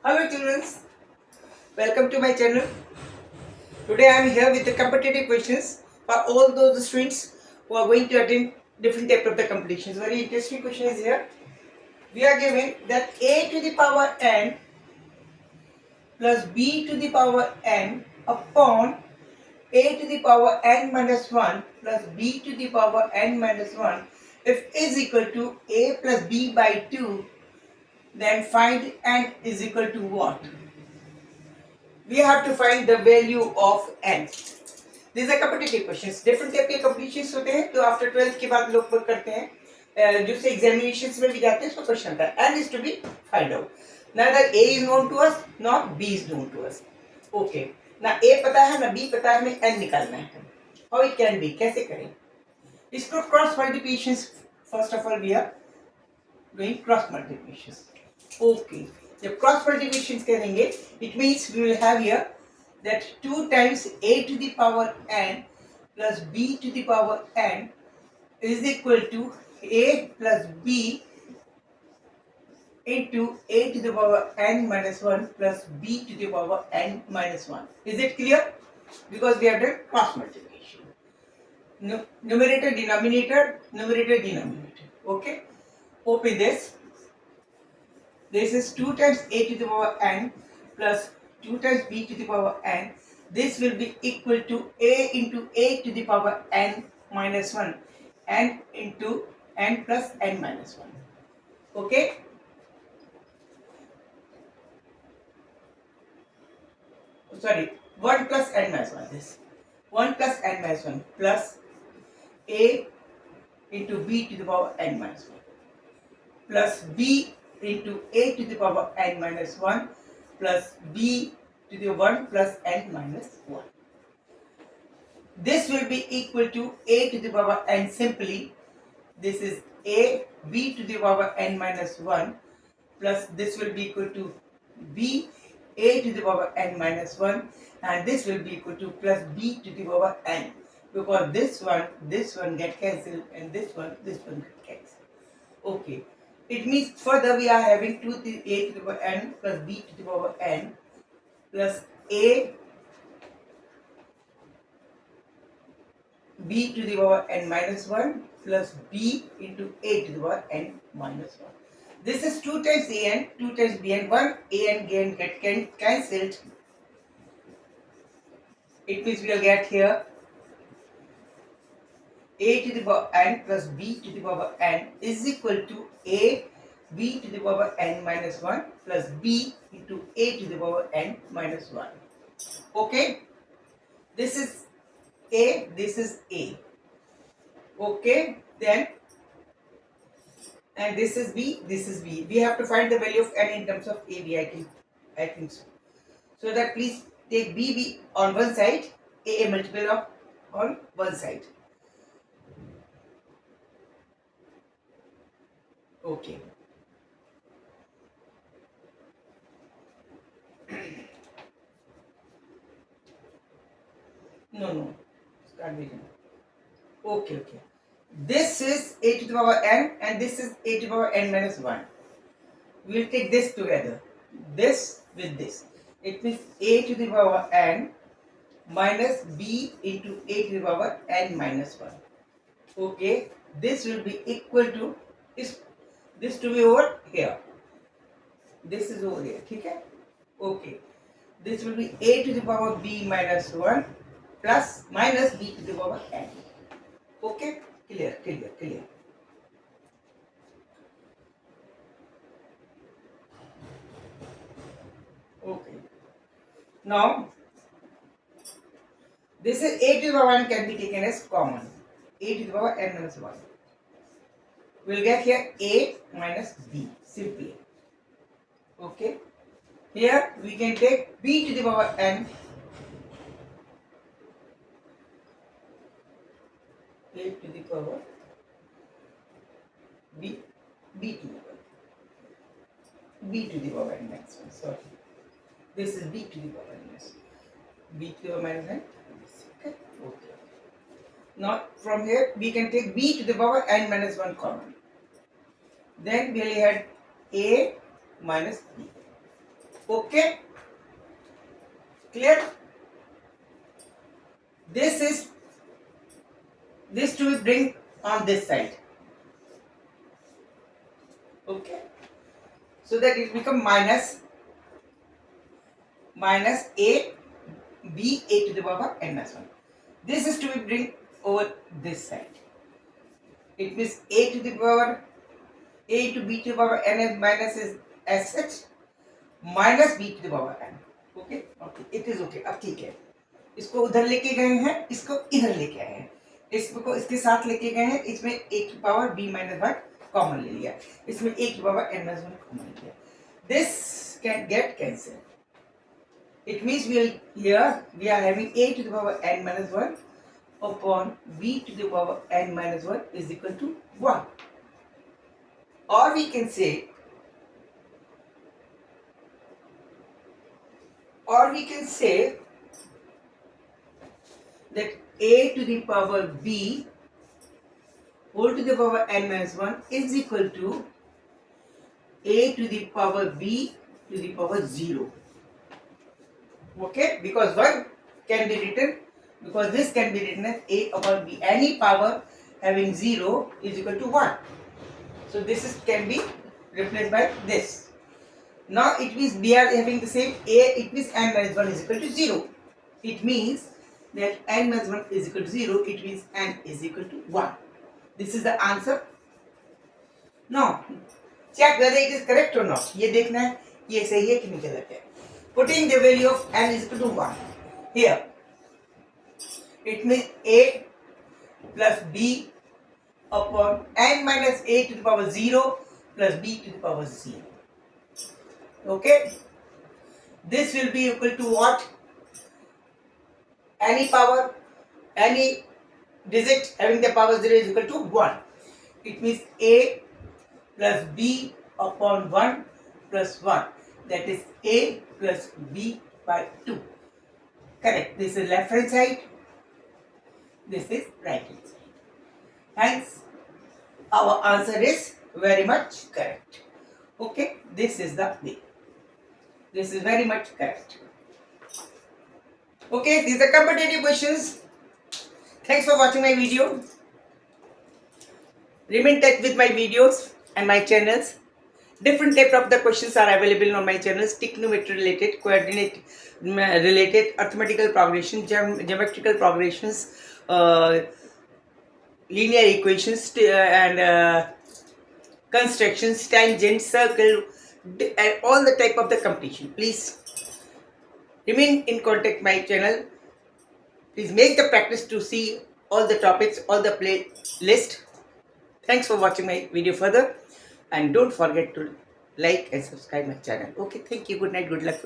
Hello children, welcome to my channel. Today I am here with the competitive questions for all those students who are going to attend different type of the competitions. Very interesting question is here. We are given that a to the power n plus b to the power n upon a to the power n minus 1 plus b to the power n minus 1 if is equal to a plus b by 2, then find n is equal to what? We have to find the value of n. These are competitive questions. Different type के competitions होते हैं तो after 12th के बाद लोग work करते हैं जो से examinations में भी जाते हैं उसका क्वेश्चन आता है n is to be find out. Neither a is known to us nor b is known to us. Okay. ना a पता है ना b पता है, हमें n निकालना है. How it can be? कैसे करें? इसको cross multiplications. First of all we are doing cross multiplications. Okay. जब cross multiplications करेंगे, it means we will have here that 2 times a to the power n plus b to the power n is equal to a plus b into a to the power n minus 1 plus b to the power n minus 1. Is it clear? Because we have done cross multiplication. Numerator, denominator, numerator, denominator. Okay? Open this. This is 2 times a to the power n plus 2 times b to the power n. This will be equal to a into a to the power n minus 1. N into n plus n minus 1. Okay? Sorry, 1 plus n minus 1. This 1 plus n minus 1 plus a into b to the power n minus 1 plus b into a to the power n minus 1 plus b to the 1 plus n minus 1. This will be equal to a to the power n simply. This is a b to the power n minus 1 plus this will be equal to b a to the power n minus 1 and this will be equal to plus b to the power n, because this one get cancelled and this one get cancelled. Okay. It means further we are having 2 to the a to the power n plus b to the power n plus a b to the power n minus 1 plus b into a to the power n minus 1. This is 2 times a n, 2 times b n, 1 a n again get cancelled. It means we will get here a to the power n plus b to the power n is equal to a b to the power n minus 1 plus b into a to the power n minus 1. Okay? This is a, this is a. Okay? Then, and this is b, this is b. We have to find the value of n in terms of a, b, I think so. So that please take b on one side, a multiple of on one side. Okay. No. Start vision. Okay. This is a to the power n and this is a to the power n minus 1. We will take this together. This with this. It means a to the power n minus b into a to the power n minus 1. Okay. This will be equal to this to be over here. This is over here. Okay? Okay. This will be a to the power b minus 1 plus minus b to the power n. Okay? Clear. Okay. Now, this is a to the power n can be taken as common. A to the power n minus 1. We'll get here a minus b simply. Okay. Here we can take b to the power n. A to the power b to the power n minus 1. Sorry. This is b to the power n minus 1. B to the power minus n. Okay. Now from here we can take b to the power n minus 1 common. Then we only had a minus b. Okay, clear? This to be bring on this side. Okay, so that it become minus a b a to the power n minus 1. This is to be bring over this side. It means a to the power a to b to the power n minus is as such minus b to the power n. Okay okay it is okay. अब ठीक है, इसको उधर लेके गए हैं, इसको इधर लेके आए हैं, इसको इसके साथ लेके गए हैं, इसमें a की पावर b माइनस 1 कॉमन ले लिया, इसमें a की पावर n माइनस 1 कॉमन ले लिया. This can get cancel. It means we are having a to the power n minus 1 upon b to the power n minus 1 is equal to 1. Or we can say that a to the power b whole to the power n minus 1 is equal to a to the power b to the power 0. Okay, because one can be written, because this can be written as a upon b. Any power having 0 is equal to 1. So this can be replaced by this. Now it means we are having the same a, it means n minus 1 is equal to 0. It means that n minus 1 is equal to 0, it means n is equal to 1. This is the answer. Now check whether it is correct or not. ये देखना है ये सही है कि नहीं गलत है. Putting the value of n is equal to 1 here, it means a plus b upon n minus a to the power 0 plus b to the power 0. Okay, this will be equal to what? Any power, any digit having the power 0 is equal to 1. It means a plus b upon 1 plus 1. That is a plus b by 2. Correct. This is left hand side. This is right hand side. Hence, our answer is very much correct. Okay. This is the way. This is very much correct. Okay. These are competitive questions. Thanks for watching my video. Remain in touch with my videos and my channels. Different type of the questions are available on my channels. Trigonometry related, coordinate related, arithmetical progression, geometrical progressions, linear equations, and constructions, tangents, circle, and all the type of the competition. Please remain in contact my channel. Please make the practice to see all the topics, all the playlist. Thanks for watching my video further. And don't forget to like and subscribe my channel. Okay, thank you. Good night. Good luck.